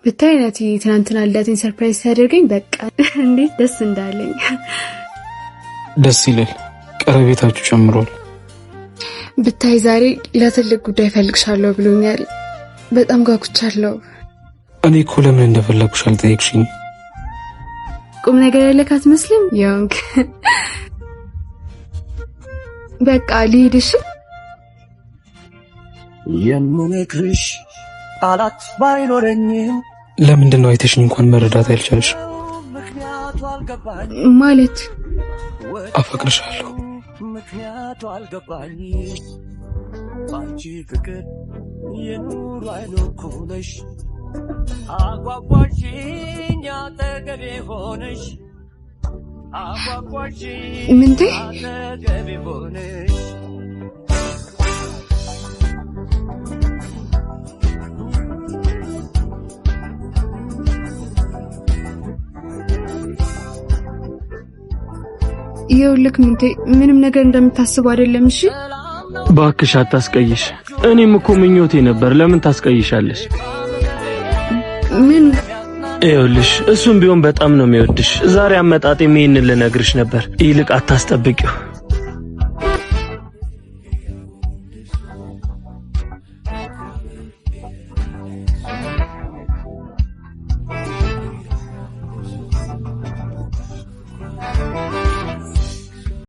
ብታይናቲ ትናንትና ለዳቴን ሰርፕራይዝ ያደርገኝ በቃ እንዴት ደስ እንዳለኝ። ደስ ይላል። ቀረቤታችሁ ጨምሯል። ብታይ ዛሬ ለትልቅ ጉዳይ ፈልግሻለሁ ብሎኛል። በጣም ጓጉቻለሁ። እኔ እኮ ለምን እንደፈለግኩሽ አልጠየቅሽኝ። ቁም ነገር ያለክ አትመስልም ዮንግ። በቃ ልሂድሽ። የምነግርሽ ቃላት ባይኖረኝም ለምንድን ነው አይተሽኝ እንኳን መረዳት ያልቻልሽ? ማለት አፈቅርሻለሁ። ምክንያቱ አልገባኝ። አንቺ ፍቅር የኑሮ አይሎ ኮነሽ አጓጓሽኝ አጠገቤ ሆነሽ አጓጓሽኝ ምንቴ አጠገቤ ሆነሽ ይኸውልህ ምንቴ ምንም ነገር እንደምታስበው አይደለም። እሺ ባክሽ አታስቀይሽ። እኔም እኮ ምኞቴ ነበር። ለምን ታስቀይሻለሽ? ምን? ይኸውልሽ እሱም ቢሆን በጣም ነው የሚወድሽ። ዛሬ አመጣጤም ይሄንን ልነግርሽ ነበር። ይልቅ አታስጠብቂው።